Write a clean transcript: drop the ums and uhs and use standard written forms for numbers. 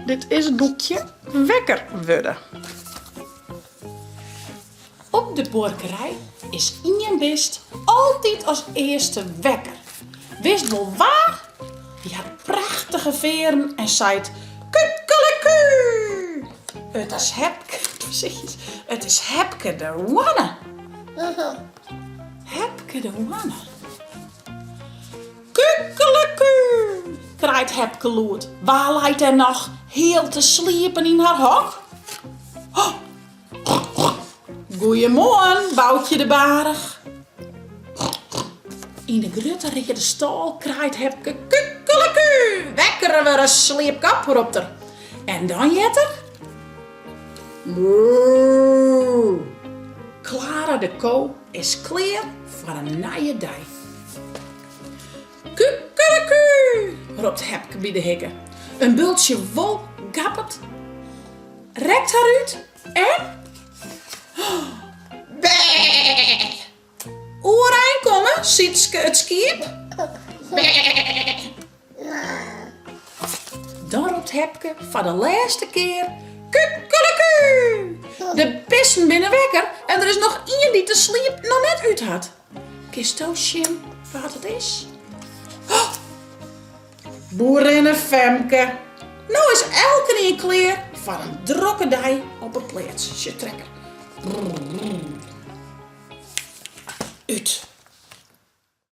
dit is het boekje Wekker worden. Op de borkerij is Ien Bist altijd als eerste wekker. Wist wel waar? Die had prachtige veren en zei kukkeleku. Het is Hepke, precies. Het is Hepke de Wanne. Hepke de Wanne. Kukkeleku, kraait Hepke loert. Waar lijkt er nog heel te sliepen in haar hok? Oh. Goeiemorgen, Boutje de Barig. In de grutte rieke stal kraait Hepke kukkeleku. Wekkeren we een sleepkap, roept er. En dan jetter? Moe. Clara de koe is klaar voor een nieuwe dag. Kukkeleku, roept Hepke bij de hikken. Een bultje wol gappert, rekt haar uit en... Bee! Oerijn komen, ziet het skip. Dan roept Hepke voor de laatste keer... Kukkeleku! De bessen binnen wekker en er is nog iemand die te sliep nog net uit had. Kist ook zien wat het is? Oh! Boerinnen Femke. Nou is elke een klaar voor een drokke dag op een plaatsje trekken. Uit.